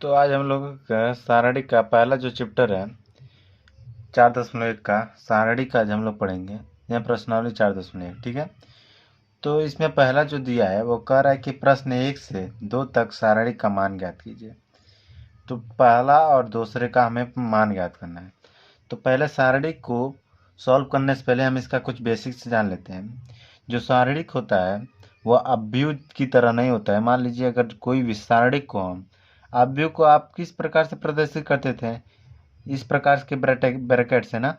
तो आज हम लोग का सारणी का पहला जो चैप्टर है 4.1 का सारणी का आज हम लोग पढ़ेंगे। यह प्रश्नावली 4.1, ठीक है। तो इसमें पहला जो दिया है वो कह रहा है कि प्रश्न 1 से 2 तक सारणी का मान ज्ञात कीजिए। तो पहला और दूसरे का हमें मान ज्ञात करना है। तो पहले सारणी को सॉल्व करने से पहले हम इसका कुछ बेसिक्स जान लेते हैं। जो सारणिक होता है वह अव्यव की तरह नहीं होता है। मान लीजिए अगर कोई भी सारणिक को हम अव्यव को आप किस प्रकार से प्रदर्शित करते थे, इस प्रकार के ब्रैकेट से ना।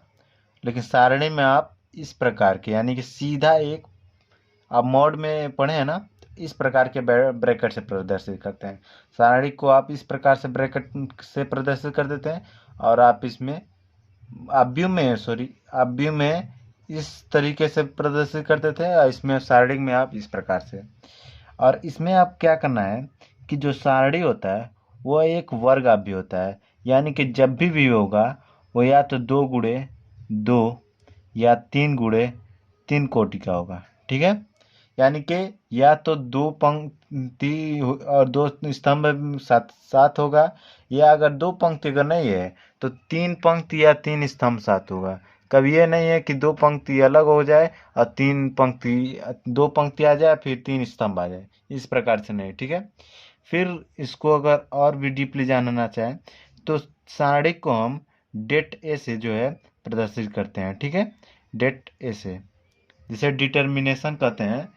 लेकिन सारणी में आप इस प्रकार के यानी कि सीधा एक आप मोड में पढ़े हैं ना, तो इस प्रकार के ब्रैकेट से प्रदर्शित करते हैं। सारणी को आप इस प्रकार से ब्रैकेट से प्रदर्शित कर देते हैं और आप इसमें अव्यव में इस तरीके से प्रदर्शित करते थे और इसमें सारणी में आप इस प्रकार से। और इसमें आप क्या करना है कि जो सारणी होता है वो एक वर्ग अव्यय होता है, यानी कि जब भी होगा वो या तो 2 या 3 कोटि का होगा, ठीक है। यानी कि या तो 2 पंक्ति और 2 स्तंभ साथ साथ होगा, या अगर 2 पंक्ति अगर नहीं है तो 3 पंक्ति या 3 स्तंभ साथ होगा। कभी ये नहीं है कि 2 पंक्ति अलग हो जाए और 2 पंक्ति आ जाए फिर 3 स्तंभ आ जाए, इस प्रकार से नहीं, ठीक है। फिर इसको अगर और भी डीपली जानना चाहें तो सारणी को हम डेट ए से जो है प्रदर्शित करते हैं, ठीक है। डेट ए से जिसे डिटर्मिनेशन कहते हैं,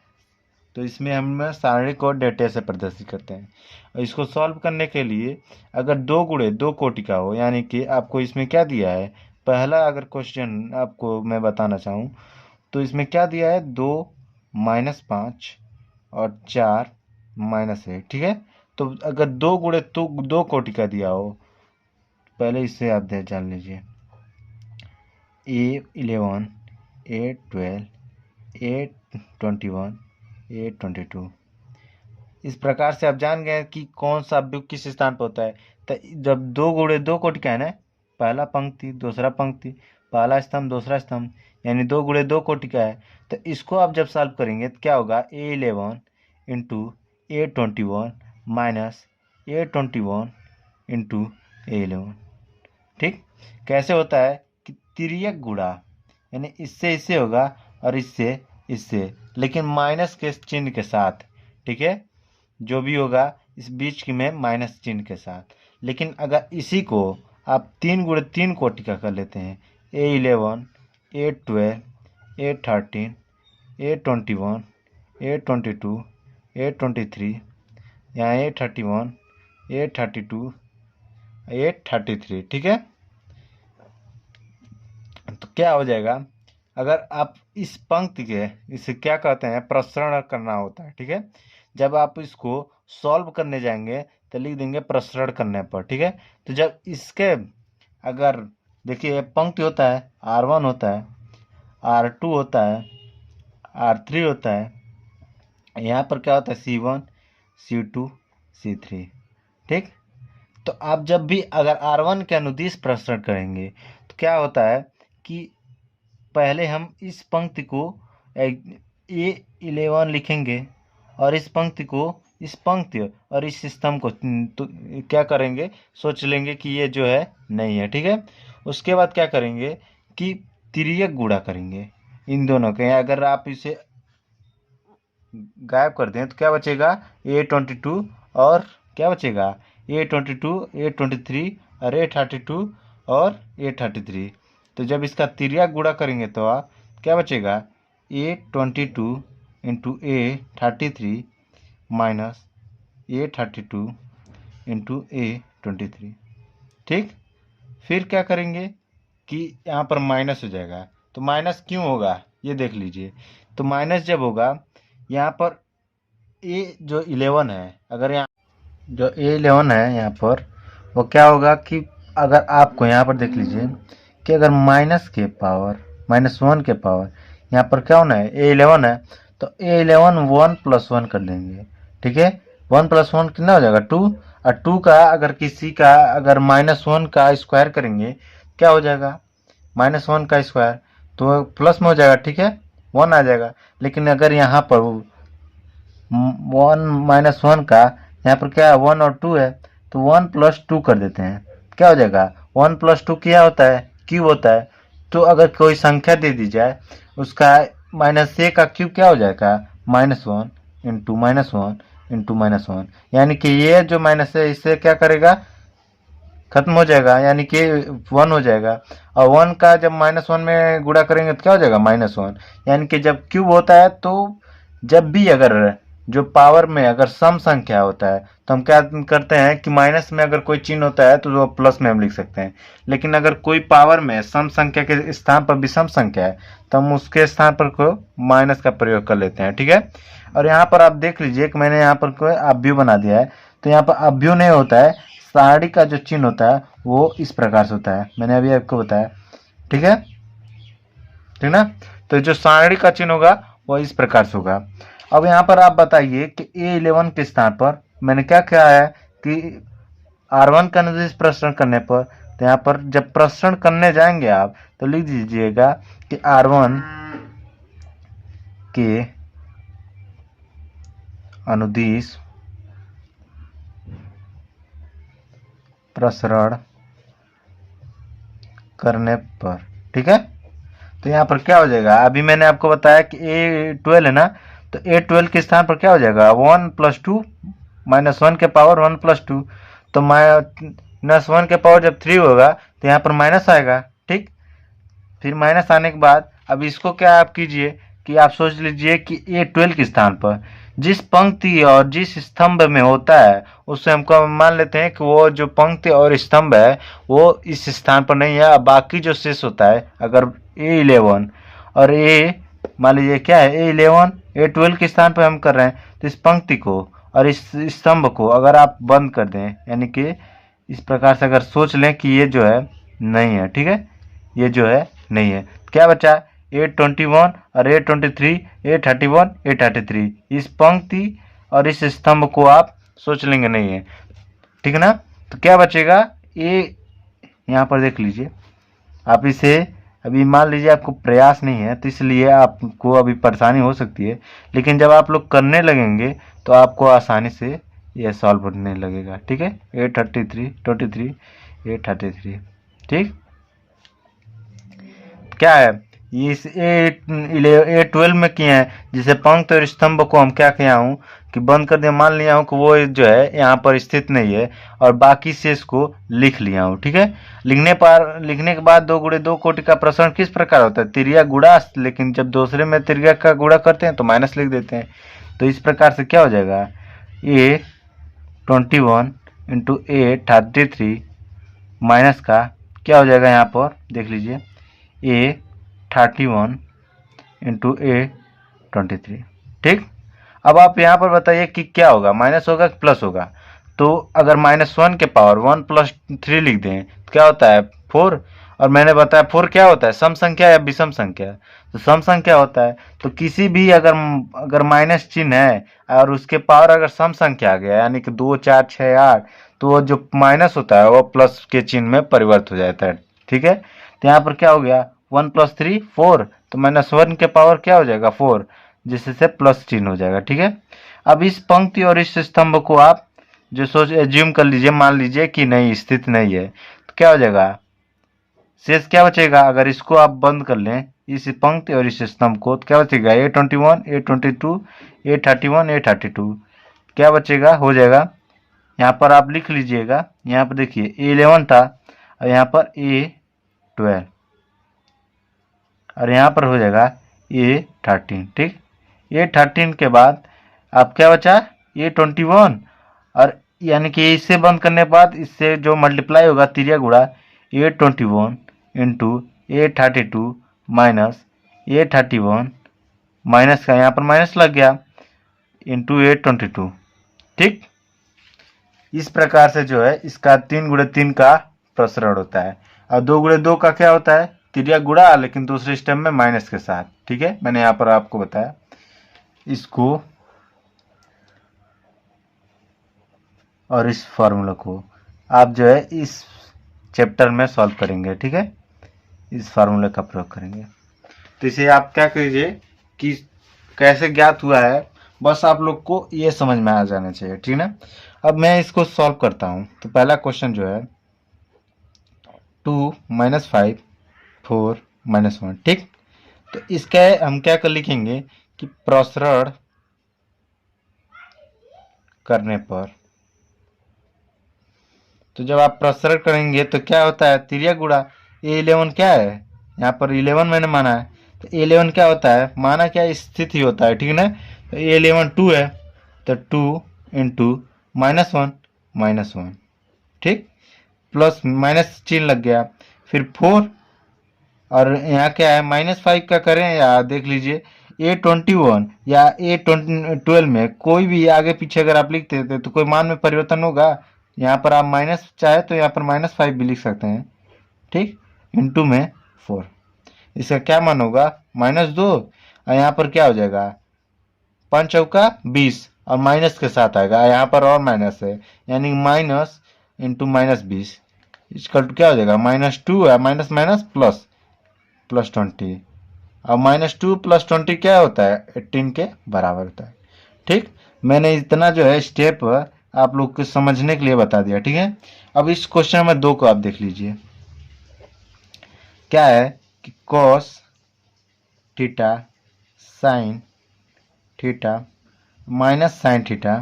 तो इसमें हम सारणी को डेट ए से प्रदर्शित करते हैं। और इसको सॉल्व करने के लिए अगर 2 गुणे 2 कोटि का हो, यानी कि आपको इसमें क्या दिया है, पहला अगर क्वेश्चन आपको मैं बताना चाहूँ तो इसमें क्या दिया है, 2-5 और 4-1, ठीक है। तो अगर 2 गुणे तो 2 कोटि का दिया हो, पहले इससे आप जान लीजिए A11, A12, A21, A22। इस प्रकार से आप जान गए कि कौन सा अव्यव किस स्थान पर होता है। तो जब 2 गुणे 2 कोटि का है ना, पहला पंक्ति दूसरा पंक्ति, पहला स्तंभ दूसरा स्तंभ, यानी 2 गुणे 2 कोटि का है। तो इसको आप जब सॉल्व करेंगे तो क्या होगा, A11 into A21 minus A21 into A11, ठीक। कैसे होता है कि तिर्यक गुणा, यानी इससे इससे होगा और इससे इससे, लेकिन माइनस के चिन्ह के साथ, ठीक है। जो भी होगा इस बीच की में माइनस चिन्ह के साथ। लेकिन अगर इसी को आप 3 गुणे 3 कोटि का कर लेते हैं, A11, A12, A13, A21, A22, A23, यहाँ A31, A32, A33, ठीक है। तो क्या हो जाएगा, अगर आप इस पंक्ति के, इसे क्या कहते हैं, प्रसरण करना होता है, ठीक है। जब आप इसको सॉल्व करने जाएंगे तो लिख देंगे प्रसरण करने पर, ठीक है। तो जब इसके अगर देखिए पंक्ति होता है, R1 होता है, R2 होता है, R3 होता है, यहाँ पर क्या होता है, C1, C2, C3, ठीक। तो आप जब भी अगर R1 के अनुदिश प्रसरण करेंगे तो क्या होता है कि पहले हम इस पंक्ति को A11 लिखेंगे और इस पंक्ति को, इस पंक्ति और इस स्तंभ को तो क्या करेंगे, सोच लेंगे कि ये जो है नहीं है, ठीक है। उसके बाद क्या करेंगे कि तिर्यक गुणा करेंगे इन दोनों के। अगर आप इसे गायब कर दें तो क्या बचेगा, A22 और क्या बचेगा, A22, A23 और A32 और A33। तो जब इसका तिर्यक गुणा करेंगे तो आप क्या बचेगा, A22 into A33 minus A32 into A23, ठीक। फिर क्या करेंगे कि यहाँ पर माइनस हो जाएगा। तो माइनस क्यों होगा ये देख लीजिए। तो माइनस जब होगा यहाँ पर जो 11 है, अगर यहाँ जो A11 है यहाँ पर, वो क्या होगा कि अगर आपको यहाँ पर देख लीजिए कि अगर -1 के पावर यहाँ पर क्या होना है, A11 है, तो A11 1+1 कर देंगे, ठीक है। 1+1 कितना हो जाएगा, 2। और 2 का अगर किसी का अगर -1 का स्क्वायर करेंगे क्या हो जाएगा, -1 का स्क्वायर तो प्लस में हो जाएगा, ठीक है, 1 आ जाएगा। लेकिन अगर यहाँ पर 1 -1 का यहाँ पर क्या है, 1 और 2 है, तो 1+2 कर देते हैं, क्या हो जाएगा 1+2 क्या होता है, क्यूब होता है। तो अगर कोई संख्या दे दी जाए उसका -a का क्यूब क्या हो जाएगा -1 इंटू -1 इंटू -1, यानी कि ये जो माइनस है इससे क्या करेगा खत्म हो जाएगा, यानी कि 1 हो जाएगा। और 1 का जब -1 में गुणा करेंगे तो क्या हो जाएगा -1, यानी कि जब क्यूब होता है तो जब भी अगर जो पावर में अगर सम संख्या होता है तो हम क्या करते हैं कि माइनस में अगर कोई चिन्ह होता है तो वो प्लस में हम लिख सकते हैं, लेकिन अगर कोई पावर में सम संख्या के स्थान पर विषम संख्या है तो हम उसके स्थान पर को माइनस का प्रयोग कर लेते हैं, ठीक है। और यहाँ पर आप देख लीजिए कि मैंने यहाँ पर कोई अवयव बना दिया है, तो यहाँ पर अवयव नहीं होता है, सारणी का जो चिन्ह होता है वो इस प्रकार से होता है, मैंने अभी आपको बताया, ठीक है, ठीक ना। तो जो सारणी का चिन्ह होगा वो इस प्रकार से होगा। अब यहाँ पर आप बताइए कि A11 के स्थान पर मैंने क्या किया है कि R1 का निर्देश प्रसरण करने पर, तो यहाँ पर जब प्रसरण करने जाएंगे आप तो लिख दीजिएगा कि R1 के अनुदिश प्रसरण करने पर, ठीक है। तो यहाँ पर क्या हो जाएगा, अभी मैंने आपको बताया कि A12 है ना, तो A12 के स्थान पर क्या हो जाएगा 1+2 -1 के पावर 1+2, तो -1 के पावर जब 3 होगा तो यहाँ पर माइनस आएगा, ठीक। फिर माइनस आने के बाद अब इसको क्या आप कीजिए कि आप सोच लीजिए कि A12 के स्थान पर जिस पंक्ति और जिस स्तंभ में होता है उससे हमको मान लेते हैं कि वो जो पंक्ति और स्तंभ है वो इस स्थान पर नहीं है, बाकी जो शेष होता है अगर A11 और मान लीजिए क्या है A11 A12 के स्थान पर हम कर रहे हैं, तो इस पंक्ति को और इस स्तंभ को अगर आप बंद कर दें, यानी कि इस प्रकार से अगर सोच लें कि ये जो है नहीं है, ठीक है, ये जो है नहीं है, क्या बचा A21 और A23 A31 A33, इस पंक्ति और इस स्तंभ को आप सोच लेंगे नहीं है, ठीक है ना। तो क्या बचेगा यहाँ पर देख लीजिए, आप इसे अभी मान लीजिए आपको प्रयास नहीं है तो इसलिए आपको अभी परेशानी हो सकती है, लेकिन जब आप लोग करने लगेंगे तो आपको आसानी से यह सॉल्व होने लगेगा, ठीक है। A33 A33, ठीक। क्या है इस A12 में किए हैं, जिसे पंक्ति और स्तंभ को हम क्या किया हूँ कि बंद कर दिया, मान लिया हूँ कि वो जो है यहाँ पर स्थित नहीं है और बाकी शेष को लिख लिया हूँ, ठीक है। लिखने के बाद 2 गुणे 2 कोटि का प्रसरण किस प्रकार होता है, तिर्यक गुणा, लेकिन जब दूसरे में तिर्यक का गुणा करते हैं तो माइनस लिख देते हैं, तो इस प्रकार से क्या हो जाएगा A21 इंटू A33 माइनस का क्या हो जाएगा, यहाँ पर देख लीजिए A31 इंटू A23, ठीक। अब आप यहाँ पर बताइए कि क्या होगा, माइनस होगा कि प्लस होगा। तो अगर -1 के पावर 1+3 लिख दें तो क्या होता है 4, और मैंने बताया 4 क्या होता है सम संख्या या विषम संख्या, तो सम संख्या होता है। तो किसी भी अगर माइनस चिन्ह है और उसके पावर अगर सम संख्या आ गया यानी कि 2 4 6 8, तो वो जो माइनस होता है वो प्लस के चिन्ह में परिवर्तित हो जाता है, ठीक है। तो यहाँ पर क्या हो गया 1+3 4, तो -1 के पावर क्या हो जाएगा 4, जिससे प्लस चिन्ह हो जाएगा, ठीक है। अब इस पंक्ति और इस स्तंभ को आप जो सोच एज्यूम कर लीजिए, मान लीजिए कि नहीं स्थित नहीं है, तो क्या हो जाएगा शेष क्या बचेगा, अगर इसको आप बंद कर लें इस पंक्ति और इस स्तंभ को, तो क्या बचेगा A21 A22 A31 A32, क्या बचेगा हो जाएगा, यहाँ पर आप लिख लीजिएगा, यहाँ पर देखिए A11 था और यहाँ पर A12 और यहाँ पर हो जाएगा A13, ठीक। A13 के बाद अब क्या बचा A21, और यानी कि इससे बंद करने के बाद इससे जो मल्टीप्लाई होगा तिर्यक गुणा A21 into A32 minus A31 minus का यहाँ पर माइनस लग गया इंटू A22, ठीक। इस प्रकार से जो है इसका 3 गुणे 3 का प्रसरण होता है, और 2 गुणे 2 का क्या होता है तिर्यक गुणा, लेकिन दूसरे स्टेप में माइनस के साथ, ठीक है। मैंने यहाँ पर आपको बताया, इसको और इस फॉर्मूला को आप जो है इस चैप्टर में सॉल्व करेंगे, ठीक है, इस फार्मूले का प्रयोग करेंगे। तो इसे आप क्या कीजिए कि कैसे ज्ञात हुआ है बस आप लोग को ये समझ में आ जाना चाहिए, ठीक है। अब मैं इसको सॉल्व करता हूँ। तो पहला क्वेश्चन जो है 2 - 5 4 - 1, ठीक। तो इसका हम क्या कर लिखेंगे कि प्रसरण करने पर, तो जब आप प्रसरण करेंगे तो क्या होता है, तिर्यक गुणा। A11 क्या है, यहाँ पर 11 मैंने माना है, तो A11 क्या होता है, माना क्या स्थिति होता है, ठीक है ना। तो A11 2 है, तो 2 इंटू -1 -1, ठीक। प्लस माइनस चिन्ह लग गया, फिर 4, और यहाँ क्या है -5 का करें या देख लीजिए A21 या A12 में कोई भी आगे पीछे अगर आप लिखते थे तो कोई मान में परिवर्तन होगा। यहाँ पर आप माइनस चाहे तो यहाँ पर -5 भी लिख सकते हैं, ठीक। इंटू में 4, इसका क्या मान होगा -2, और यहाँ पर क्या हो जाएगा 5 चौका 20, और माइनस के साथ आएगा, यहाँ पर और माइनस है, यानी माइनस इंटू -20, इसका क्या हो जाएगा -2 है, माइनस माइनस प्लस +20, अब -2 + 20 क्या होता है 18 के बराबर होता है, ठीक। मैंने इतना जो है स्टेप आप लोग को समझने के लिए बता दिया, ठीक है। अब इस क्वेश्चन नंबर 2 को आप देख लीजिए, क्या है कि cos theta sin theta minus sin theta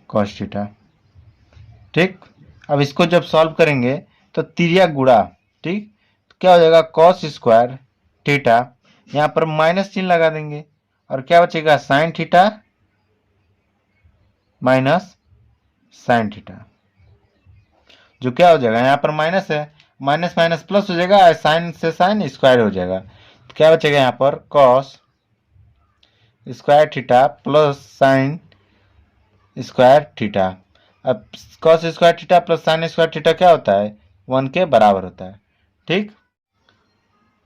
cos theta, ठीक। अब इसको जब सॉल्व करेंगे तो तिर्यक गुणा, ठीक। तो क्या हो जाएगा cos स्क्वायर थीटा, यहाँ पर माइनस चिन्ह लगा देंगे, और क्या बचेगा sine theta minus sine theta, जो क्या हो जाएगा यहाँ पर माइनस है, माइनस माइनस प्लस हो जाएगा, साइन से साइन स्क्वायर हो जाएगा, तो क्या बचेगा यहाँ पर cos square theta plus sine square theta. अब cos square theta plus sine square theta क्या होता है 1 के बराबर होता है, ठीक।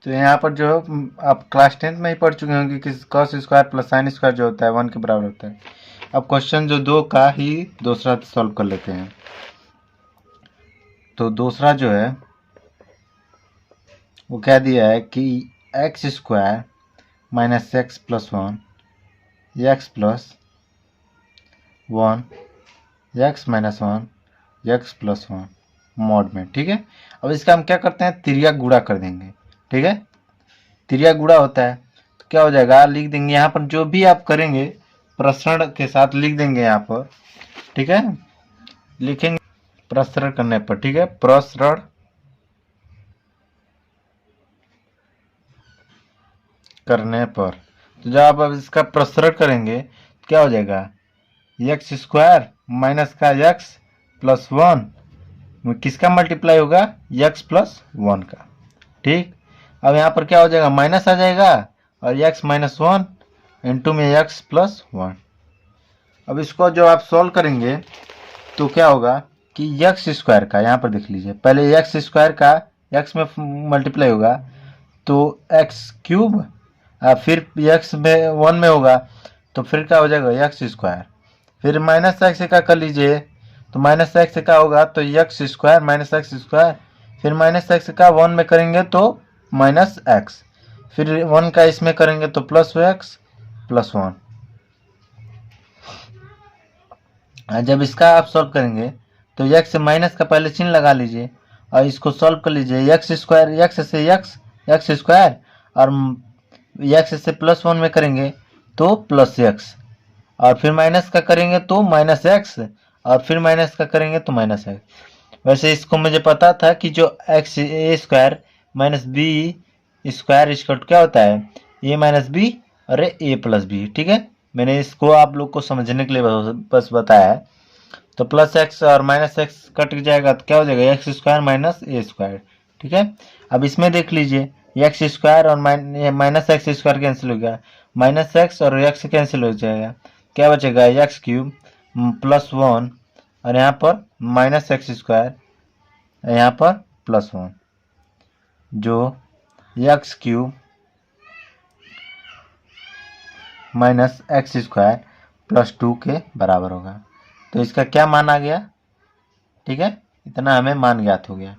तो यहाँ पर जो आप क्लास 10th में ही पढ़ चुके होंगे कि cos square plus sine square जो होता है 1 के बराबर होता है। अब क्वेश्चन जो 2 का ही दूसरा सॉल्व कर लेते हैं। तो दूसरा जो है वो क्या दिया है कि x square minus x plus 1 x plus 1 x minus 1 x plus 1 mod में, ठीक है। अब इसका हम क्या करते हैं तिर्यक गुणा कर देंगे, ठीक है। तिर्यक गुणा होता है तो क्या हो जाएगा लिख देंगे, यहाँ पर जो भी आप करेंगे प्रसरण के साथ लिख देंगे यहाँ पर, ठीक है। लिखेंगे प्रसरण करने पर, ठीक है, प्रसरण करने पर। तो जब आप अब इसका प्रसरण करेंगे तो क्या हो जाएगा एक्स स्क्वायर माइनस का एक्स प्लस 1 में किसका मल्टीप्लाई होगा एक्स प्लस 1 का, ठीक। अब यहाँ पर क्या हो जाएगा माइनस आ जाएगा, और एक्स माइनस 1 इंटू में एक्स प्लस 1। अब इसको जो आप सॉल्व करेंगे तो क्या होगा कि एक्स स्क्वायर का यहाँ पर देख लीजिए, पहले एक्स स्क्वायर का एक्स में मल्टीप्लाई होगा तो एक्स क्यूब, फिर एक्स में 1 में होगा तो फिर क्या हो जाएगा एक्स स्क्वायर, फिर माइनस एक्स का कर लीजिए तो माइनस एक्स का होगा तो x square minus x square, फिर माइनस एक्स का 1 में करेंगे तो माइनस एक्स, फिर 1 का इसमें करेंगे तो प्लस एक्स प्लस 1। जब इसका आप सॉल्व करेंगे तो एक्स से माइनस का पहले चिन्ह लगा लीजिए और इसको सॉल्व कर लीजिए, एक्स स्क्वायर एक्स से एक्स स्क्वायर, और एक्स से प्लस 1 में करेंगे तो प्लस एक्स, और फिर माइनस का करेंगे तो माइनस एक्स, और फिर माइनस का करेंगे तो माइनस एक्स। वैसे इसको मुझे पता था कि जो एक्स ए स्क्वायर माइनस बी स्क्वायर इसका क्या होता है ए माइनस बी और ए प्लस बी, ठीक है। मैंने इसको आप लोग को समझने के लिए बस बताया है। तो प्लस एक्स और माइनस एक्स कट जाएगा तो क्या हो जाएगा एक्स स्क्वायर माइनस ए स्क्वायर, ठीक है। अब इसमें देख लीजिए एक्स स्क्वायर और माइनस एक्स स्क्वायर कैंसिल हो गया, माइनस एक्स और एक्स कैंसिल हो जाएगा, क्या बचेगा एक्स क्यूब प्लस 1, और यहाँ पर माइनस एक्स स्क्वायर, यहाँ पर प्लस 1, जो x cube minus x square plus 2 के बराबर होगा। तो इसका क्या मान आ गया, ठीक है, इतना हमें मान ज्ञात हो गया,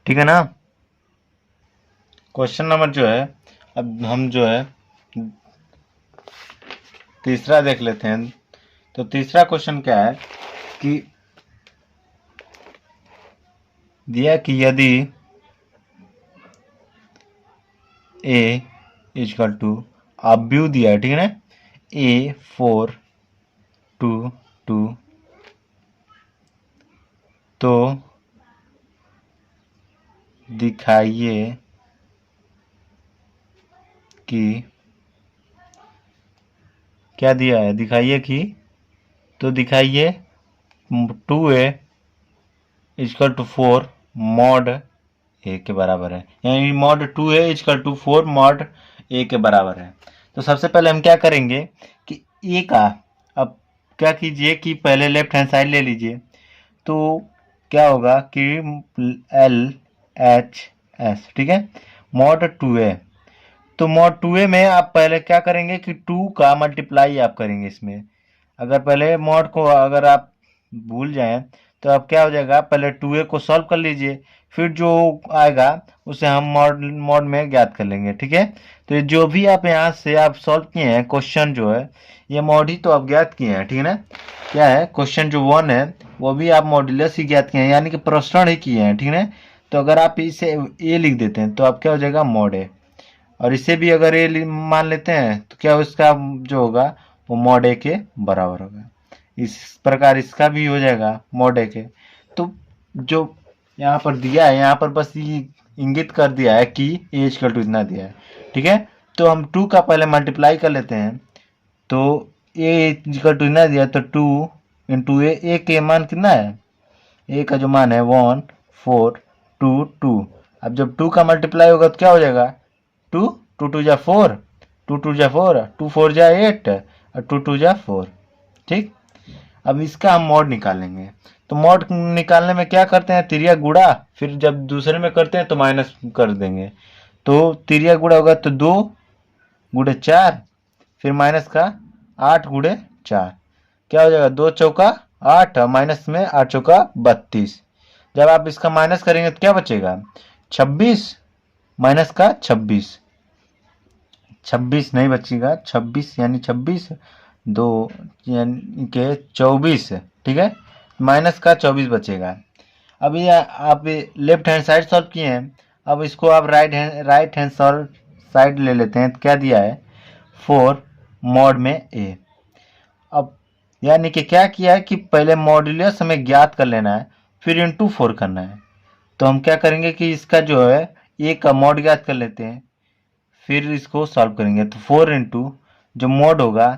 ठीक है ना। क्वेश्चन नंबर जो है अब हम जो है तीसरा देख लेते हैं। तो तीसरा क्वेश्चन क्या है कि दिया कि यदि a इजकल टू, अब व्यू दिया है, ठीक है ना, a 4 2 2, तो दिखाइए कि क्या दिया है, दिखाइए कि, तो दिखाइए 2a equal to 4 mod a के बराबर है, यानी mod 2a equal to 4 mod a के बराबर है। तो सबसे पहले हम क्या करेंगे कि ए का, अब क्या कीजिए कि पहले लेफ्ट हैंड साइड ले लीजिए। तो क्या होगा कि एल एच एस, ठीक है, मॉड 2a। तो मॉड 2a में आप पहले क्या करेंगे कि 2 का मल्टीप्लाई आप करेंगे इसमें। अगर पहले मॉड को अगर आप भूल जाएं तो अब क्या हो जाएगा, पहले 2a को सॉल्व कर लीजिए, फिर जो आएगा उसे हम मॉड मॉड में ज्ञात कर लेंगे, ठीक है। तो ये जो भी आप यहाँ से आप सॉल्व किए हैं क्वेश्चन जो है, ये मॉड ही तो आप ज्ञात किए हैं, ठीक है ना। क्या है क्वेश्चन जो 1 है वो भी आप मॉड्यूलस ही ज्ञात किए हैं, यानी कि प्रसरण ही किए हैं, ठीक है ना। तो अगर आप इसे ए लिख देते हैं तो आप क्या हो जाएगा मॉड ए, और इसे भी अगर ए मान लेते हैं तो क्या उसका जो होगा वो मॉड ए के बराबर होगा। इस प्रकार इसका भी हो जाएगा मॉड ए के। तो जो यहाँ पर दिया है, यहाँ पर बस ये इंगित कर दिया है कि ए इक्वल टू इतना दिया है, ठीक है। तो हम 2 का पहले मल्टीप्लाई कर लेते हैं। तो ए इक्वल टू इतना दिया, तो 2 इंटू ए के मान कितना है, ए का जो मान है 1 4 2 2। अब जब 2 का मल्टीप्लाई होगा तो क्या हो जाएगा, 2 2 2 जा 4, 2 2 जा 4, 2 4 जा 8 और 2 2 जा 4, ठीक। अब इसका हम मॉड निकालेंगे। तो मॉड निकालने में क्या करते हैं, तिरिया गुड़ा, फिर जब दूसरे में करते हैं तो माइनस कर देंगे। तो तिरिया गुड़ा होगा तो 2 गुड़े 4, फिर माइनस का 8 गुड़े 4, क्या हो जाएगा 2 चौका 8, माइनस में 8 चौका 32। जब आप इसका माइनस करेंगे तो क्या बचेगा 26, माइनस का 26, 26 नहीं बचेगा, 26 यानी 26 2 यानी के 24, ठीक है, माइनस का 24 बचेगा। अब ये आप लेफ्ट हैंड साइड सॉल्व किए हैं, अब इसको आप राइट हैंड साइड ले लेते हैं। तो क्या दिया है 4 मॉड में ए। अब यानी कि क्या किया है कि पहले मॉड्यूलस हमें ज्ञात कर लेना है, फिर इंटू 4 करना है। तो हम क्या करेंगे कि इसका जो है ए का मॉड ज्ञात कर लेते हैं, फिर इसको सॉल्व करेंगे। तो 4 इंटू जो मॉड होगा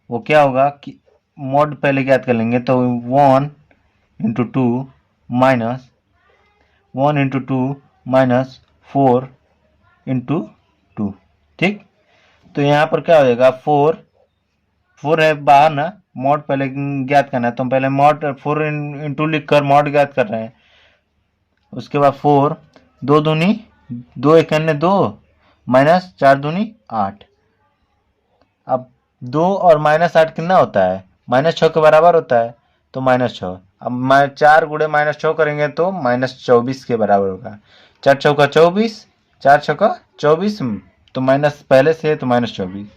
वो क्या होगा कि मॉड पहले ज्ञात कर लेंगे, तो 1 into 2 minus 1 into 2 minus 4 into 2, ठीक। तो यहाँ पर क्या हो जाएगा 4 है बाहर ना, मॉड पहले ज्ञात करना है, तो हम पहले मॉड 4 इंटू लिख कर मॉड ज्ञात कर रहे हैं। उसके बाद 4 2 दूनी 2 इक्यानवे 2 माइनस 4 दूनी 8। अब 2 और माइनस 8 कितना होता है, -6 के बराबर होता है, तो -6। अब 4 गुड़े -6 करेंगे तो -24 के बराबर होगा। 4 चौका 24, 4 छक्का 24, तो माइनस पहले से है तो -24।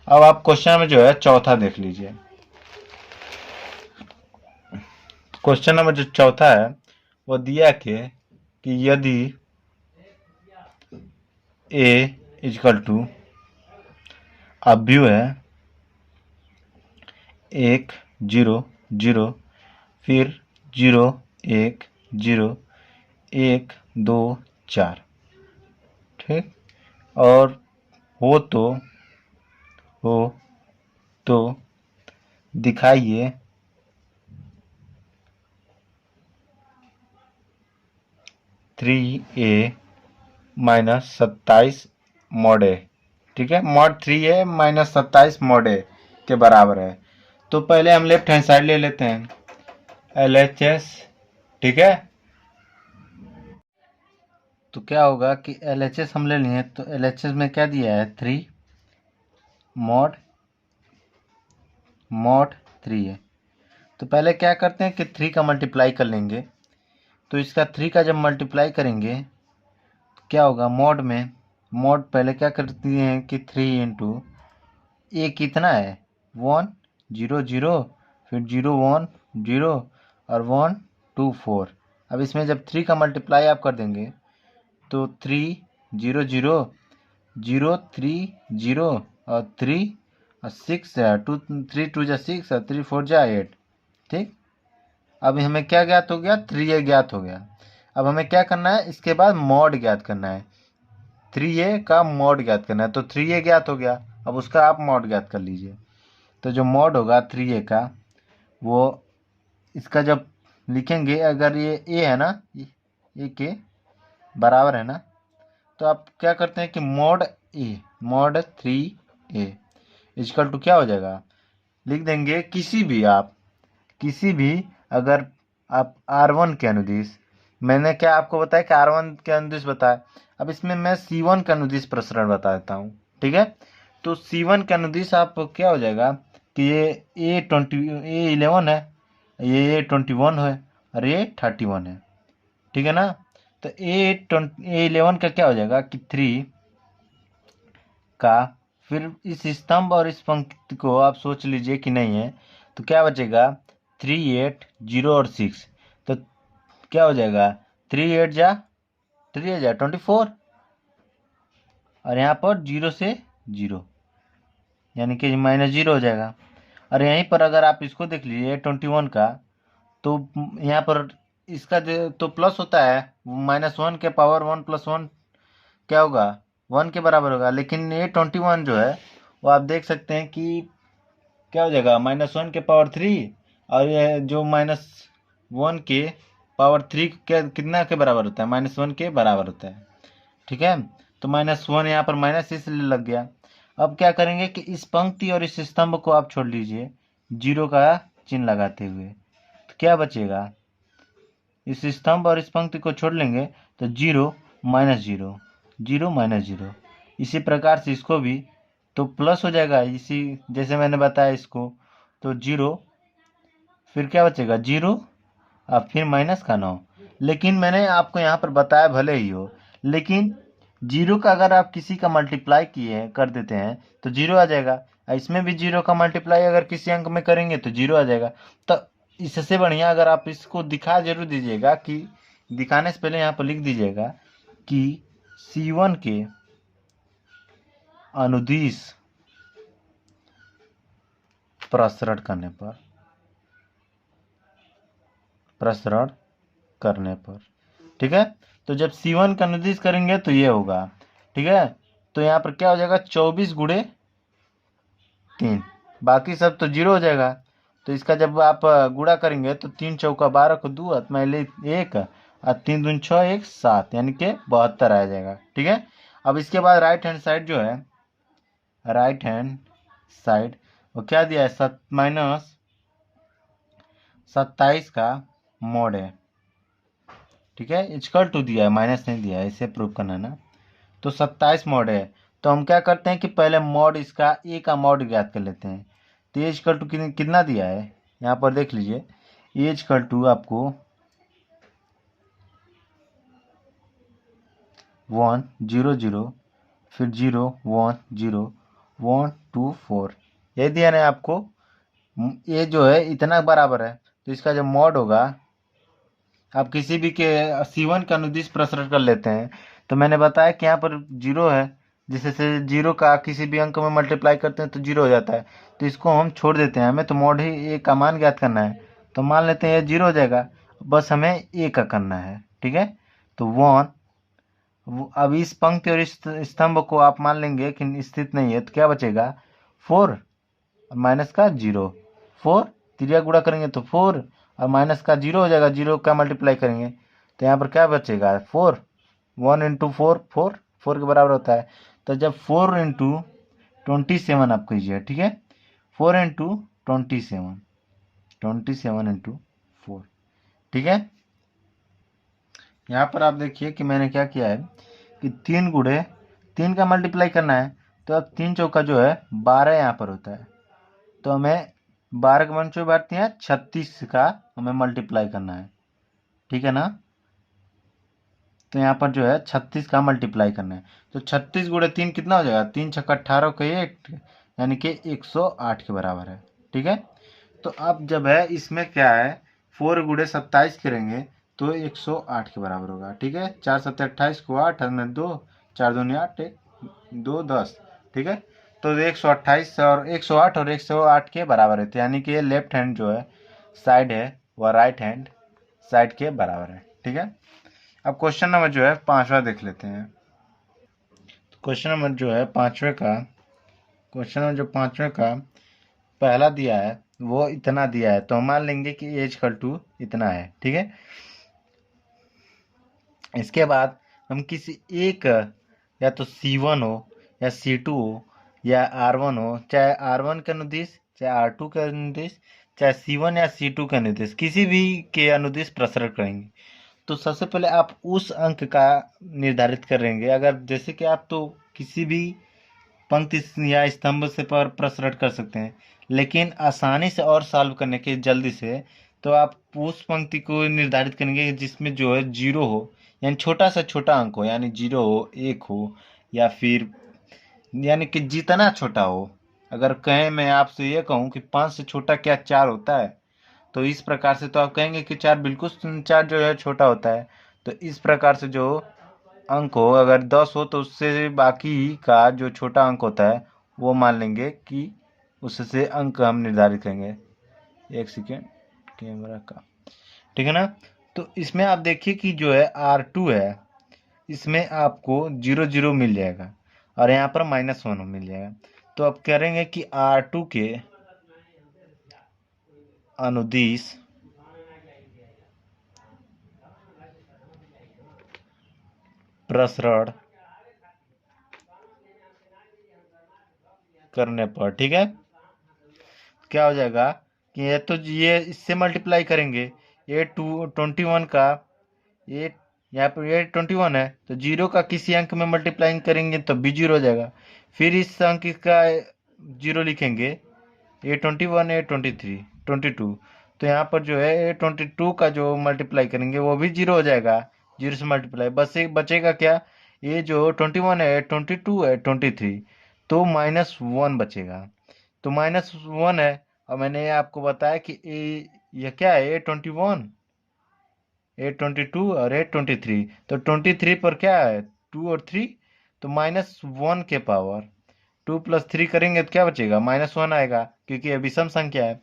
अब आप क्वेश्चन में जो है चौथा देख लीजिए। क्वेश्चन नंबर जो चौथा है वो दिया कि यदि ए इजकल टू, अब व्यू है 1 0 0, फिर 0 1 0 1 2 4, ठीक। और हो तो दिखाइए 3a माइनस 27 मॉड ए, ठीक है, mod 3a minus 27 mod a के बराबर है। तो पहले हम लेफ्ट हैंड साइड ले लेते हैं LHS, ठीक है। तो क्या होगा कि LHS हम ले लिए, तो LHS में क्या दिया है 3 मॉड 3 है। तो पहले क्या करते हैं कि 3 का मल्टीप्लाई कर लेंगे। तो इसका 3 का जब मल्टीप्लाई करेंगे तो क्या होगा मॉड में, मॉड पहले क्या करती हैं कि 3 इंटू ए कितना है 1 0 0, फिर 0 1 0 और 1 2 4। अब इसमें जब 3 का मल्टीप्लाई आप कर देंगे तो 3 0 0 0 3 0 और 3 और 6 2 3 2 जा 6 और 3 4 जा 8। ठीक, अब हमें क्या ज्ञात हो गया 3a ज्ञात हो गया। अब हमें क्या करना है, इसके बाद मॉड ज्ञात करना है, 3a का मॉड ज्ञात करना है। तो 3a ज्ञात हो गया, अब उसका आप मॉड ज्ञात कर लीजिए। तो जो मॉड होगा 3a का, वो इसका जब लिखेंगे, अगर ये a है ना, ए के बराबर है ना, तो आप क्या करते हैं कि mod a mod 3a is equal to क्या हो जाएगा, लिख देंगे किसी भी अगर आप R1 के अनुदिश, मैंने क्या आपको बताया कि R1 के अनुदिश बताया, अब इसमें मैं C1 के अनुदिश प्रसरण बता देता हूँ। ठीक है, तो C1 के अनुदिश आप क्या हो जाएगा कि ये A11 है, ये A21 है और ये 31 है। ठीक है ना, तो A11 का क्या हो जाएगा कि 3 का, फिर इस स्तंभ और इस पंक्ति को आप सोच लीजिए कि नहीं है, तो क्या बचेगा 3 8 0 और 6। तो क्या हो जाएगा 3 8 जा 24 और यहाँ पर 0 से 0 यानी कि -0 हो जाएगा। और यहीं पर अगर आप इसको देख लीजिए 21 का, तो यहाँ पर इसका तो प्लस होता है, -1 के पावर 1 + 1 क्या होगा 1 के बराबर होगा, लेकिन ये 21 जो है वो आप देख सकते हैं कि क्या हो जाएगा -1 के पावर 3, और ये जो -1 के पावर 3 क्या कितना के बराबर होता है, -1 के बराबर होता है। ठीक है, तो -1 यहाँ पर माइनस इसलिए लग गया। अब क्या करेंगे कि इस पंक्ति और इस स्तंभ को आप छोड़ लीजिए 0 का चिन्ह लगाते हुए, तो क्या बचेगा, इस स्तंभ और इस पंक्ति को छोड़ लेंगे तो 0 -0 0 -0। इसी प्रकार से इसको भी तो प्लस हो जाएगा, इसी जैसे मैंने बताया इसको, तो 0 फिर क्या बचेगा 0 और फिर माइनस का 9। लेकिन मैंने आपको यहाँ पर बताया भले ही हो, लेकिन 0 का अगर आप किसी का मल्टीप्लाई किए कर देते हैं तो 0 आ जाएगा, इसमें भी 0 का मल्टीप्लाई अगर किसी अंक में करेंगे तो 0 आ जाएगा। तो इससे बढ़िया अगर आप इसको दिखा जरूर दीजिएगा, कि दिखाने से पहले यहाँ पर लिख दीजिएगा कि C1 के अनुदिश प्रसरण करने पर ठीक है, तो जब C1 का अनुदिश करेंगे तो ये होगा। ठीक है, तो यहाँ पर क्या हो जाएगा 24 × 3, बाकी सब तो 0 हो जाएगा। तो इसका जब आप गुणा करेंगे तो 3 चौका 12 को 2 पहले 1 और 3 दूनी 6 1 7 यानी कि 72 आ जाएगा। ठीक है, अब इसके बाद राइट हैंड साइड वो क्या दिया है, -27 का मॉड है। ठीक है, इक्वल टू दिया है, माइनस नहीं दिया है, इसे प्रूव करना है ना। तो 27 मॉड है, तो हम क्या करते हैं कि पहले मॉड इसका ए का मॉड ज्ञात कर लेते हैं। तो ए इक्वल टू कितना दिया है, यहाँ पर देख लीजिए, ए इक्वल टू आपको 1 0 0 फिर 0 1 0 1 2 4 ये दिया ना आपको। ये जो है इतना बराबर है, तो इसका जब मॉड होगा, आप किसी भी के C1 का अनुदिश प्रसरण कर लेते हैं, तो मैंने बताया कि यहाँ पर 0 है, जिससे 0 का किसी भी अंक में मल्टीप्लाई करते हैं तो 0 हो जाता है, तो इसको हम छोड़ देते हैं, हमें तो मॉड ही ए का मान ज्ञात करना है, तो मान लेते हैं ये 0 हो जाएगा, बस हमें ए का करना है। ठीक है, तो 1, अब इस पंक्ति और इस स्तंभ को आप मान लेंगे कि स्थित नहीं है, तो क्या बचेगा 4 माइनस का 0, 4 3 गुणा करेंगे तो 4 और माइनस का 0 हो जाएगा, 0 का मल्टीप्लाई करेंगे तो यहाँ पर क्या बचेगा 4, 1 × 4 4 के बराबर होता है। तो जब 4 × 27 आप कीजिए, ठीक है, 4 × 27 × 4। ठीक है, यहाँ पर आप देखिए कि मैंने क्या किया है कि 3 × 3 का मल्टीप्लाई करना है, तो अब 3 चौका जो है 12 यहाँ पर होता है, तो हमें 12 के 1 बढ़ती है 36 का हमें मल्टीप्लाई करना है। ठीक है ना, तो यहाँ पर जो है 36 का मल्टीप्लाई करना है, तो 36 × 3 कितना हो जाएगा, 3 छक्का 18 का 1 यानी कि 108 के बराबर है। ठीक है, तो अब जब है इसमें क्या है 4 गुणे 27 करेंगे तो 108 के बराबर होगा। ठीक है, 4 7 28 को 8 में 2, 4 दूनी 8, 2 10। ठीक है, तो 128 और 108 और 108 के बराबर है, यानी कि ये लेफ्ट हैंड जो है साइड है वह राइट हैंड साइड के बराबर है। ठीक है, अब क्वेश्चन नंबर जो है पांचवा देख लेते हैं। क्वेश्चन नंबर जो है पांचवे का, क्वेश्चन नंबर जो पांचवे का पहला दिया है वो इतना दिया है, तो हम मान लेंगे कि एज इक्वल टू इतना है। ठीक है, इसके बाद हम किसी एक या तो C1 हो या C2 हो या R1 हो, चाहे R1 का अनुदिश चाहे R2 का अनुदिश चाहे C1 या C2 का अनुदिश, किसी भी के अनुदिश प्रसरण करेंगे। तो सबसे पहले आप उस अंक का निर्धारित करेंगे। अगर जैसे कि आप तो किसी भी पंक्ति या स्तंभ से पर प्रसरण कर सकते हैं, लेकिन आसानी से और सॉल्व करने के जल्दी से तो आप उस पंक्ति को निर्धारित करेंगे जिसमें जो है जीरो हो, यानी छोटा से छोटा अंक हो, यानी जीरो हो, एक हो, या फिर यानी कि जितना छोटा हो। अगर कहें मैं आपसे ये कहूँ कि 5 से छोटा क्या 4 होता है, तो इस प्रकार से तो आप कहेंगे कि 4 बिल्कुल 4 जो है छोटा होता है। तो इस प्रकार से जो अंक हो, अगर 10 हो तो उससे बाकी का जो छोटा अंक होता है वो मान लेंगे कि उससे अंक हम निर्धारित करेंगे। एक सेकेंड, कैमरा का, ठीक है ना। तो इसमें आप देखिए कि जो है R2 है, इसमें आपको 0 0 मिल जाएगा और यहाँ पर -1 मिल जाएगा। तो आप करेंगे कि R2 के अनुदिश प्रसरण करने पर, ठीक है, क्या हो जाएगा कि ये इससे मल्टीप्लाई करेंगे। ये 21 का ये यहाँ पर ये 21 है, तो जीरो का किसी अंक में मल्टीप्लाइंग करेंगे तो भी जीरो हो जाएगा। फिर इस अंक का जीरो लिखेंगे, A21 A23 22, तो यहाँ पर जो है A22 का जो मल्टीप्लाई करेंगे वो भी जीरो हो जाएगा। जीरो से मल्टीप्लाई बस एक बचेगा क्या, ये जो 21 है 22 है 23, तो -1 बचेगा। तो -1 है, और मैंने आपको बताया कि ये क्या है A21 A22 और A23, तो 23 पर क्या है 2 और 3, तो -1 के पावर 2 + 3 करेंगे तो क्या बचेगा -1 आएगा, क्योंकि ये विषम संख्या है।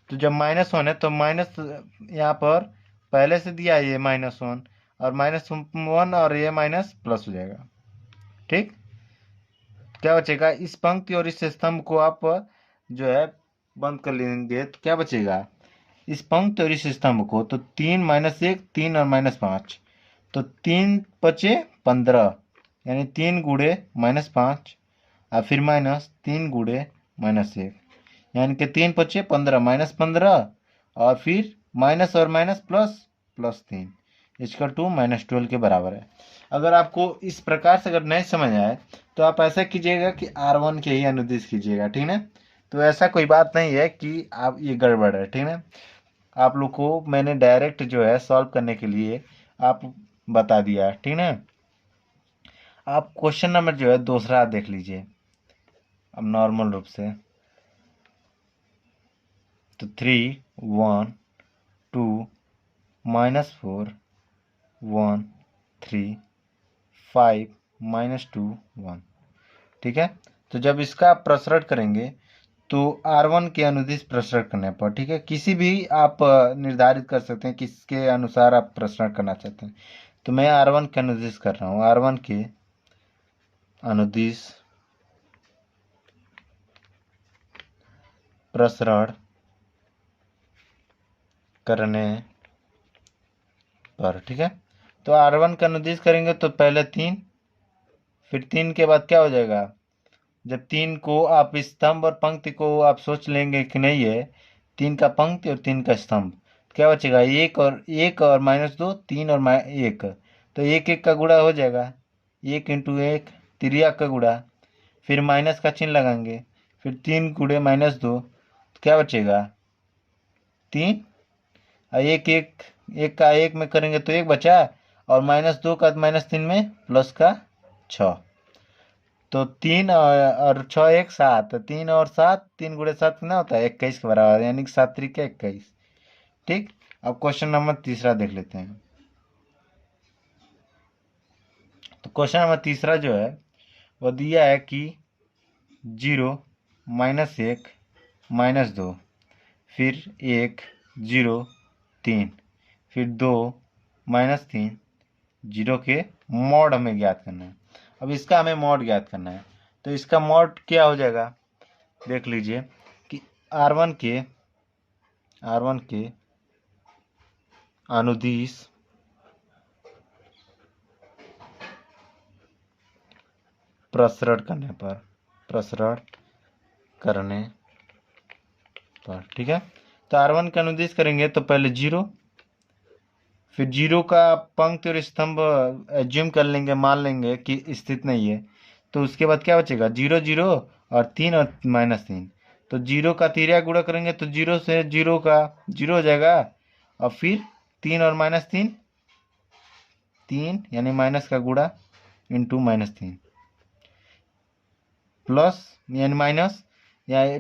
तो जब -1 है तो माइनस यहाँ पर पहले से दिया है ये -1, और -1 और ये माइनस प्लस हो जाएगा। ठीक, क्या बचेगा इस पंक्ति और इस स्तंभ को आप जो है बंद कर लेंगे तो क्या बचेगा इस पंक्ति और इस स्तंभ को, तो 3 -1 3 और -5, तो 3 बचे 15, यानी 3 गुणे -5 और फिर -3 गुणे -1, यानी कि 3 बचे 15 -15 और फिर माइनस और माइनस प्लस +3 इक्वल टू -12 के बराबर है। अगर आपको इस प्रकार से अगर नहीं समझ आए तो आप ऐसा कीजिएगा कि R1 के ही अनुदिश कीजिएगा। ठीक है, तो ऐसा कोई बात नहीं है कि आप ये गड़बड़ है। ठीक है, आप लोग को मैंने डायरेक्ट जो है सॉल्व करने के लिए आप बता दिया। ठीक है, आप क्वेश्चन नंबर जो है दूसरा देख लीजिए अब नॉर्मल रूप से। तो 3 1 2 -4 1 3 5 -2 1। ठीक है, तो जब इसका आप प्रसरण करेंगे तो R1 के अनुदिश प्रसरण करने पर, ठीक है, किसी भी आप निर्धारित कर सकते हैं किसके अनुसार आप प्रसरण करना चाहते हैं। तो मैं R1 के अनुदिश कर रहा हूँ, R1 के अनुदिश प्रसरण करने पर, ठीक है, तो R1 का अनुदिश करेंगे तो पहले 3, फिर 3 के बाद क्या हो जाएगा, जब 3 को आप स्तंभ और पंक्ति को आप सोच लेंगे कि नहीं है 3 का पंक्ति और 3 का स्तंभ, क्या बचेगा 1 और -2 3 और 1, तो 1 1 का गुणा हो जाएगा, 1 × 1 त्रिया का गुणा, फिर माइनस का चिन्ह लगाएंगे, फिर 3 गुणे -2, तो क्या बचेगा 3, और 1 1 1 का 1 में करेंगे तो 1 बचा, और -2 का -3 में प्लस का 6, तो 3 और 6 एक 7, 3 और 7, 3 × 7 कितना होता है 21 के बराबर, यानी कि 7 × 3 = 21। ठीक। अब क्वेश्चन नंबर तीसरा देख लेते हैं। तो क्वेश्चन नंबर तीसरा जो है वो दिया है कि 0, -1, -2, फिर 1, 0, 3, फिर 2, -3, 0 के मॉड हमें ज्ञात करना है। अब इसका हमें मॉड ज्ञात करना है, तो इसका मॉड क्या हो जाएगा, देख लीजिए कि R1 के अनुदिश प्रसरण करने पर ठीक है। तो R1 का अनुदिश करेंगे तो पहले 0, फिर 0 का पंक्ति और स्तंभ एज्यूम कर लेंगे, मान लेंगे कि स्थित नहीं है। तो उसके बाद क्या बचेगा 0, 0 और 3 और -3। तो 0 का तिर्या गुणा करेंगे तो 0 से 0 का 0 हो जाएगा, और फिर 3 और -3, 3 यानी माइनस का गुणा इंटू -3 प्लस यानी माइनस, ये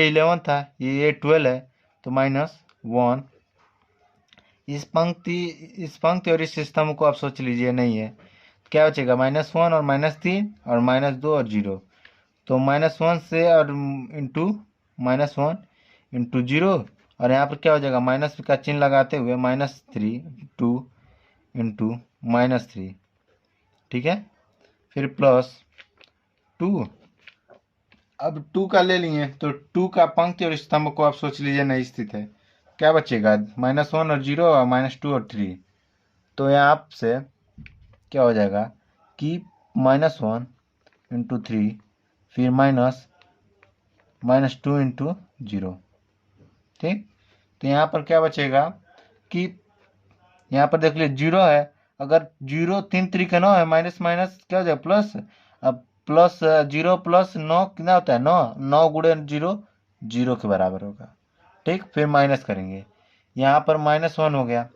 11 था, ये 12 है, तो -1। इस पंक्ति और इस स्तंभ को आप सोच लीजिए नहीं है, क्या बचेगा -1 और -3 और -2 और 0। तो -1 से और इंटू -1 इंटू 0, और यहाँ पर क्या हो जाएगा माइनस का चिन्ह लगाते हुए -3 2 इंटू -3, ठीक है। फिर +2, अब 2 का ले लिए तो 2 का पंक्ति और स्तंभ को आप सोच लीजिए नहीं स्थित है, क्या बचेगा -1 और 0 और -2 और 3। तो यहाँ से क्या हो जाएगा कि -1 इंटू 3, फिर -2 इंटू 0। ठीक। तो यहाँ पर क्या बचेगा कि यहाँ पर देख लीजिए 0 है, अगर 0 3 3 9 है, माइनस माइनस क्या हो जाएगा प्लस। अब प्लस 0 + 9 कितना होता है 9, 9 × 0 0 के बराबर होगा। ठीक। फिर माइनस करेंगे, यहाँ पर -1 हो गया।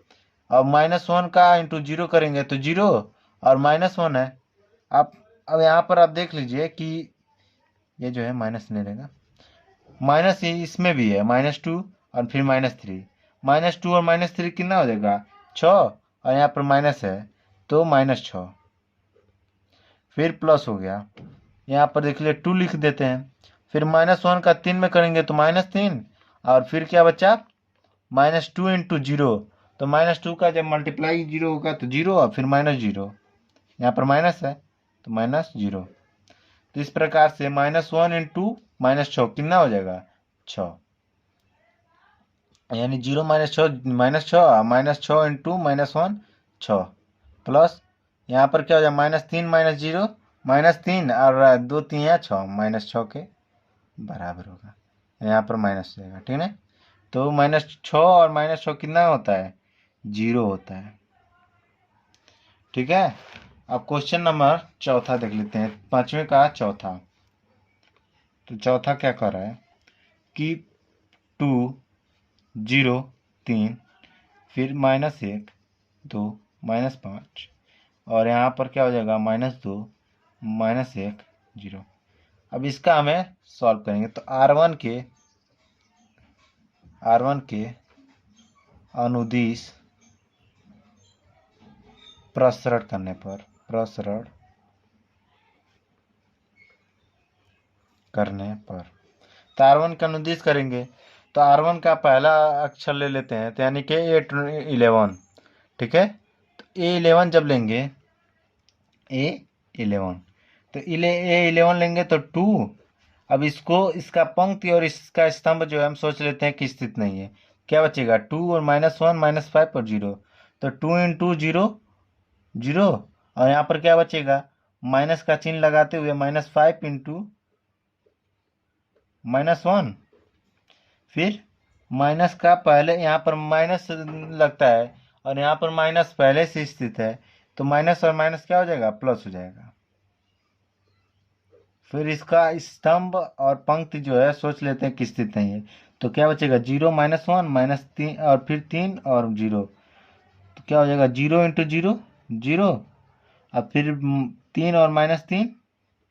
अब -1 का इंटू 0 करेंगे तो 0 और -1 है। अब यहाँ पर आप देख लीजिए कि ये जो है माइनस नहीं रहेगा, माइनस इसमें भी है -2 और फिर -3, -2 और -3 कितना हो जाएगा 6, और यहाँ पर माइनस है तो -6, फिर प्लस हो गया। यहाँ पर देख लीजिए 2 लिख देते हैं, फिर -1 का 3 में करेंगे तो -3, और फिर क्या बचा -2 इंटू 0। तो -2 का जब मल्टीप्लाई 0 होगा तो 0 और फिर -0, यहाँ पर माइनस है तो -0। तो इस प्रकार से -1 इंटू -6 कितना हो जाएगा 6, यानी 0 -6 -6 इंटू -1 6, प्लस यहाँ पर क्या हो जाएगा -3 -0 -3 और 2 3 है 6, -6 के बराबर होगा, यहाँ पर माइनस हो जाएगा। ठीक है। तो -6 और -6 कितना होता है 0 होता है। ठीक है। अब क्वेश्चन नंबर चौथा देख लेते हैं, पांचवें का चौथा। तो चौथा क्या कर रहा है कि 2 0 3, फिर -1 2 -5, और यहाँ पर क्या हो जाएगा -2 -1 0। अब इसका हमें सॉल्व करेंगे, तो R1 के अनुदिश प्रसरण करने पर तो R1 का अनुदिश करेंगे तो R1 का पहला अक्षर ले लेते हैं, तो यानी कि A11। ठीक है। तो A11 जब लेंगे A11, तो A11 लेंगे तो 2। अब इसका पंक्ति और इसका स्तंभ जो है हम सोच लेते हैं कि स्थित नहीं है, क्या बचेगा 2 और -1 -5 और 0। तो 2 इंटू 0 0, और यहाँ पर क्या बचेगा माइनस का चिन्ह लगाते हुए -5 इंटू -1, फिर माइनस का पहले यहाँ पर माइनस लगता है और यहाँ पर माइनस पहले से स्थित है, तो माइनस और माइनस क्या हो जाएगा प्लस हो जाएगा। फिर इसका स्तंभ और पंक्ति जो है सोच लेते हैं कि स्थित नहीं है, तो क्या बचेगा 0 -1 -3 और फिर 3 और 0। तो क्या हो जाएगा 0 इंटू 0 0, और फिर 3 और -3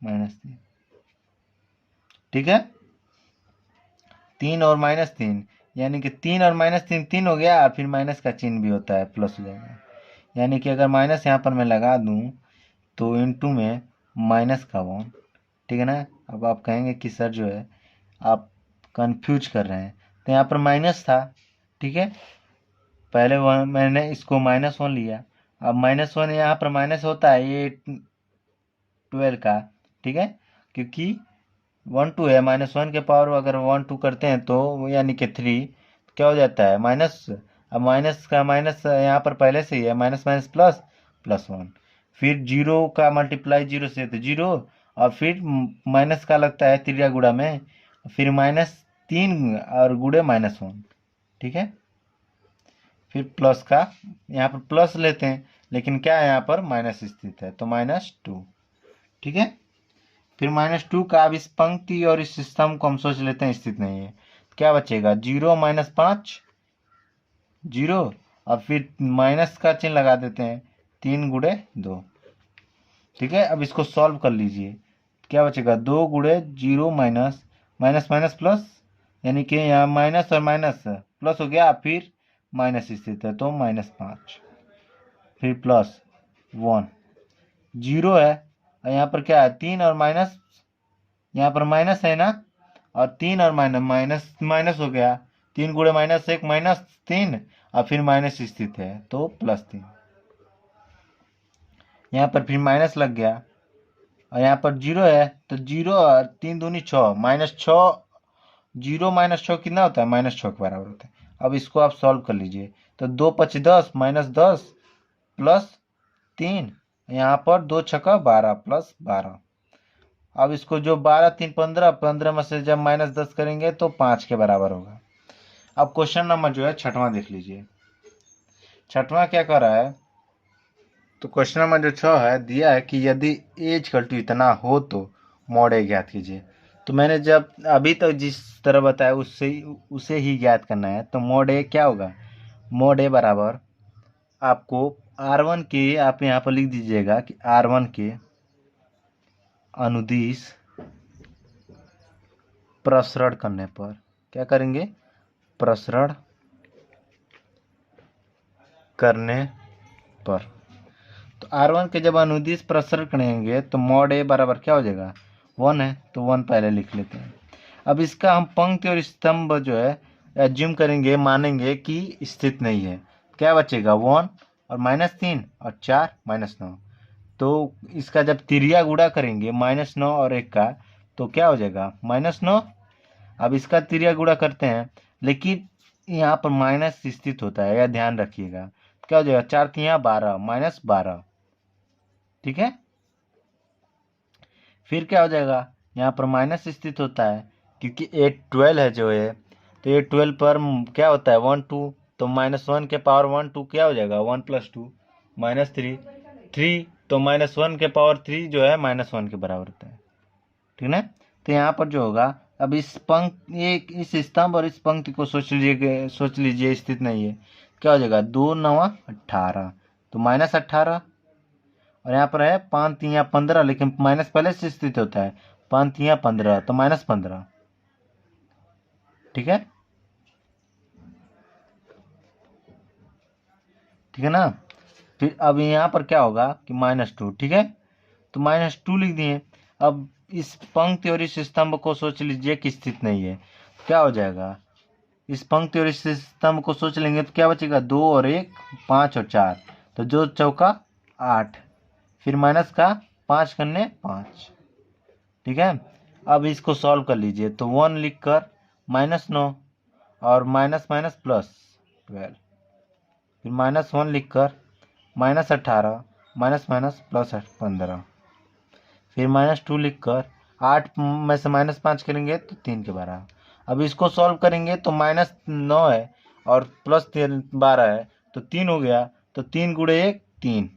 -3। ठीक है, 3 और -3, यानी कि 3 और -3 3 हो गया, और फिर माइनस का चिन्ह भी होता है, प्लस हो जाएगा। यानी कि अगर माइनस यहाँ पर मैं लगा दूँ तो इनटू में -1। ठीक है ना। अब आप कहेंगे कि सर जो है आप कंफ्यूज कर रहे हैं, तो यहाँ पर माइनस था। ठीक है, पहले मैंने इसको -1 लिया। अब -1 यहाँ पर माइनस होता है ये 12 का। ठीक है, क्योंकि 1 2 है, -1 के पावर अगर 1 2 करते हैं तो यानी कि 3, क्या हो जाता है माइनस। अब माइनस का माइनस यहाँ पर पहले से ही है, माइनस माइनस प्लस, +1। फिर जीरो का मल्टीप्लाई जीरो से तो जीरो, और फिर माइनस का लगता है त्रिया गुणा में, फिर -3 और गुणे -1। ठीक है, फिर प्लस का यहाँ पर प्लस लेते हैं, लेकिन क्या है यहाँ पर माइनस स्थित है तो -2। ठीक है, फिर -2 का अब इस पंक्ति और इस स्तंभ को हम सोच लेते हैं स्थित नहीं है, क्या बचेगा 0 -5 0, और फिर माइनस का चिन्ह लगा देते हैं 3 गुणे 2। ठीक है, अब इसको सॉल्व कर लीजिए, क्या बचेगा 2 गुणे 0 माइनस माइनस माइनस प्लस, यानी कि यहाँ माइनस और माइनस प्लस हो गया, फिर माइनस स्थित है तो -5, फिर +1, 0 है, और यहाँ पर क्या है 3 और माइनस, यहाँ पर माइनस है ना, और 3 और माइनस माइनस माइनस हो गया, 3 गुणे -1 -3, और फिर माइनस स्थित है तो +3। यहाँ पर फिर माइनस लग गया, और यहाँ पर 0 है तो 0 और 3 दूनी 6, -6, 0 -6 कितना होता है -6 के बराबर होता है। अब इसको आप सॉल्व कर लीजिए, तो 2 5 10 -10 +3, यहाँ पर 2 छक्का 12 +12। अब इसको जो 12 3 15, 15 में से जब -10 करेंगे तो 5 के बराबर होगा। अब क्वेश्चन नंबर जो है छठवां देख लीजिए, छठवां क्या कर रहा है। तो क्वेश्चन नंबर जो 6 है दिया है कि यदि एज इक्वल टू इतना हो तो मॉड ए ज्ञात कीजिए। तो मैंने जब अभी तक जिस तरह बताया उसे ही ज्ञात करना है। तो मॉड ए क्या होगा, मॉड ए बराबर आपको R1 के, आप यहाँ पर लिख दीजिएगा कि R1 के अनुदिश प्रसरण करने पर, क्या करेंगे प्रसरण करने पर, तो R1 के जब अनुदिश प्रसरण करेंगे तो मॉड ए बराबर क्या हो जाएगा 1 है, तो 1 पहले लिख लेते हैं। अब इसका हम पंक्ति और स्तंभ जो है एज्यूम करेंगे, मानेंगे कि स्थित नहीं है, क्या बचेगा 1 और -3 और 4 -9। तो इसका जब तिरिया गुणा करेंगे -9 और 1 का, तो क्या हो जाएगा -9। अब इसका तिरिया गुणा करते हैं, लेकिन यहाँ पर माइनस स्थित होता है, यह ध्यान रखिएगा। क्या हो जाएगा 4 3 12 -12। ठीक है, फिर क्या हो जाएगा, यहाँ पर माइनस स्थित होता है क्योंकि 8 12 है जो है, तो 8 12 पर क्या होता है 1 2, तो -1 के पावर 1 2 क्या हो जाएगा 1 + 2 -3 3, तो -1 के पावर 3 जो है -1 के बराबर होता है। ठीक है ना। तो यहाँ पर जो होगा, अब इस पंक्ति इस स्तंभ और इस पंक्ति को सोच लीजिए स्थित नहीं है, क्या हो जाएगा 2 9 18, तो -18, और यहाँ पर है 5 3 15, लेकिन माइनस पहले से स्थित होता है, 5 3 15 तो -15। ठीक है, ठीक है ना। फिर अब यहाँ पर क्या होगा कि -2। ठीक है, तो -2 लिख दिए। अब इस पंक्ति और इस स्तंभ को सोच लीजिए कि स्थित नहीं है, क्या हो जाएगा, इस पंक्ति और इस स्तंभ को सोच लेंगे तो क्या बचेगा 2 और 1 5 और 4, तो जो चौका 8, फिर माइनस का 5 करने 5। ठीक है, अब इसको सॉल्व कर लीजिए, तो 1 लिख कर -9 और माइनस माइनस +12, फिर -1 लिख कर -18 माइनस माइनस +15, फिर -2 लिख कर 8 में से -5 करेंगे तो 3 के बराबर। अब इसको सॉल्व करेंगे तो -9 है और +12 है, तो 3 हो गया, तो 3 गुणे 1 3।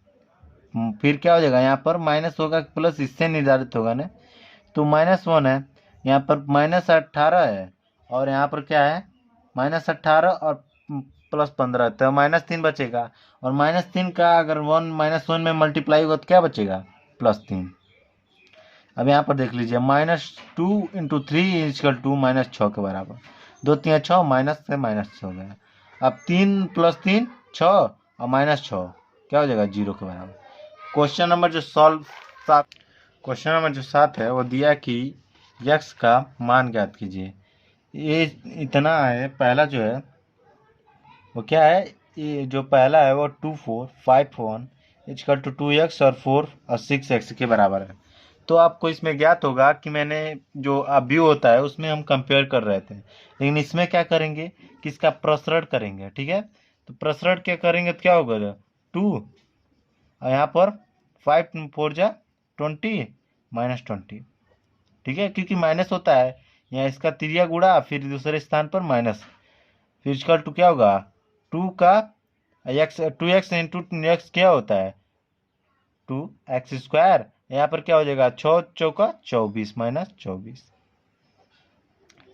फिर क्या हो जाएगा, यहाँ पर माइनस होगा प्लस, इससे निर्धारित होगा ना, तो -1 है, यहाँ पर -18 है, और यहाँ पर क्या है -18 और +15, तो -3 बचेगा, और -3 का अगर 1 -1 में मल्टीप्लाई होगा तो क्या बचेगा +3। अब यहाँ पर देख लीजिए -2 × 3 = -6 के बराबर। 2 × 3 = 6, माइनस से माइनस हो गया। अब 3 + 3 = 6 और -6 क्या हो जाएगा 0 के बराबर। क्वेश्चन नंबर जो 7 है वो दिया कि यक्स का मान ज्ञात कीजिए। ये इतना है, पहला जो है वो क्या है, ये जो पहला है वो 2 4 5 1 = 2x और 4 और 6x के बराबर है। तो आपको इसमें ज्ञात होगा कि मैंने जो अव्यू होता है उसमें हम कंपेयर कर रहे थे, लेकिन इसमें क्या करेंगे कि इसका प्रसरण करेंगे। ठीक है, तो प्रसरण क्या करेंगे तो क्या होगा 2 और यहाँ पर 5 × 4 = 20 -20। ठीक है, क्योंकि माइनस होता है यहाँ, इसका तिरिया गुणा फिर दूसरे स्थान पर माइनस, फिर इसका 2 क्या होगा 2 का x 2x × x क्या होता है 2x²। यहाँ पर क्या हो जाएगा 6 चौका 24 -24।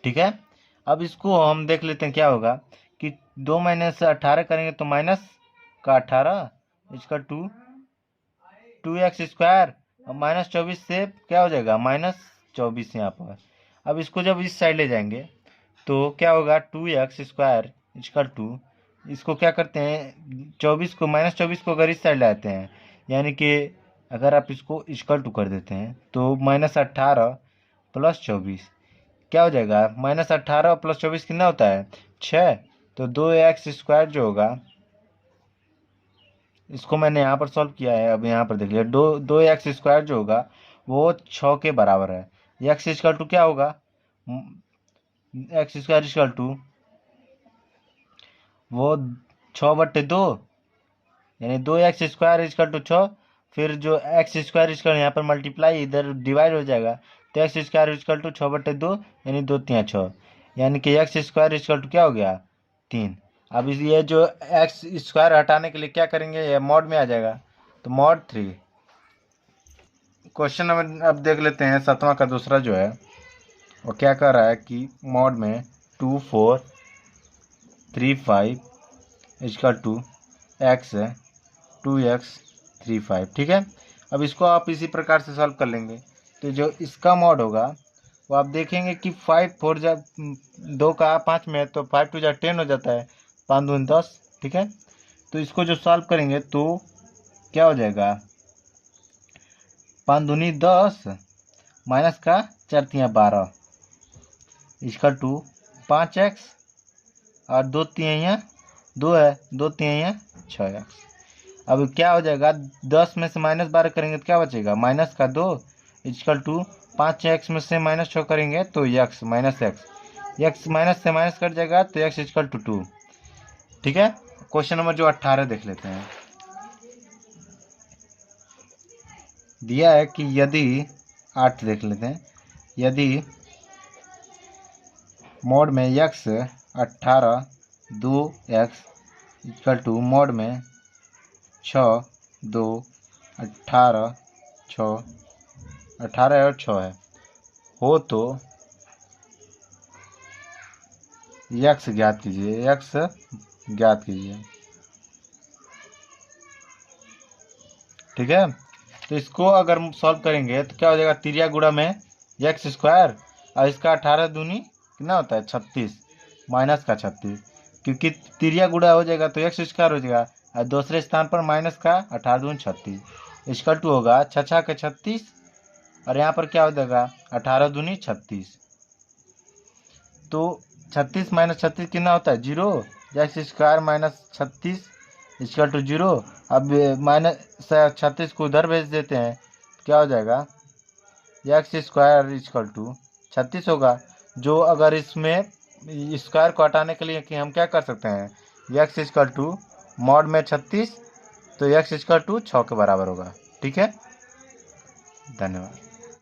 ठीक है, अब इसको हम देख लेते हैं क्या होगा कि 2 - 18 करेंगे तो माइनस का 18 इसका 2x² और -24 से क्या हो जाएगा -24 यहाँ पर। अब इसको जब इस साइड ले जाएंगे तो क्या होगा 2x² = 2। इसको क्या करते हैं 24 को -24 को अगर इस साइड लाते हैं, यानी कि अगर आप इसको = 2 कर देते हैं तो -18 + 24 क्या हो जाएगा -18 + 24 कितना होता है 6। तो 2x² जो होगा, इसको मैंने यहाँ पर सॉल्व किया है। अब यहाँ पर देखिए 2x² जो होगा वो 6 के बराबर है। x = क्या होगा x² = वो 6/2 यानी 2x² = 6। फिर जो x² यहाँ पर मल्टीप्लाई इधर डिवाइड हो जाएगा तो x² = 6/2 यानी 2 × 3 = 6, यानी कि x² = क्या हो गया 3। अब ये जो x² हटाने के लिए क्या करेंगे, ये मॉड में आ जाएगा तो mod 3। क्वेश्चन नंबर अब देख लेते हैं 7वां का दूसरा जो है वो क्या कर रहा है कि मॉड में 2 4 3 5 = x 2x 3 5। ठीक है, अब इसको आप इसी प्रकार से सॉल्व कर लेंगे। तो जो इसका मॉड होगा वो आप देखेंगे कि 5 4 2 का 5 में है तो 5 2 10 हो जाता है, 5 दूनी 10। ठीक है, तो इसको जो सॉल्व करेंगे तो क्या हो जाएगा 5 दूनी 10 माइनस का 4 × 12 = 5x और 2 3 2 है, 2 3 6x। अब क्या हो जाएगा 10 में से -12 करेंगे तो क्या बचेगा -2 = 5x में से -6 करेंगे तो x x माइनस से माइनस कट जाएगा तो x = 2। ठीक है, क्वेश्चन नंबर जो 18 देख लेते हैं। दिया है कि यदि 8 देख लेते हैं, यदि मोड में x 18 2x = मोड में 6 2 18 6 18 और 6 है हो तो x ज्ञात कीजिए, x ज्ञात कीजिए। ठीक है, तो इसको अगर सॉल्व करेंगे तो क्या हो जाएगा तिरिया गुणा में x² और इसका 18 दूनी कितना होता है 36 माइनस का 36, क्योंकि तिरिया गुणा हो जाएगा तो x² हो जाएगा और दूसरे स्थान पर माइनस का 18 दूनी 36 = 2 होगा 6 6 के 36 और यहाँ पर क्या हो जाएगा 18 दूनी 36। तो 36 - 36 कितना होता है 0, x² - 36 = 0। अब -36 को उधर भेज देते हैं क्या हो जाएगा x² = 36 होगा। जो अगर इसमें स्क्वायर को हटाने के लिए कि हम क्या कर सकते हैं x = mod में 36 तो x = 6 के बराबर होगा। ठीक है, धन्यवाद।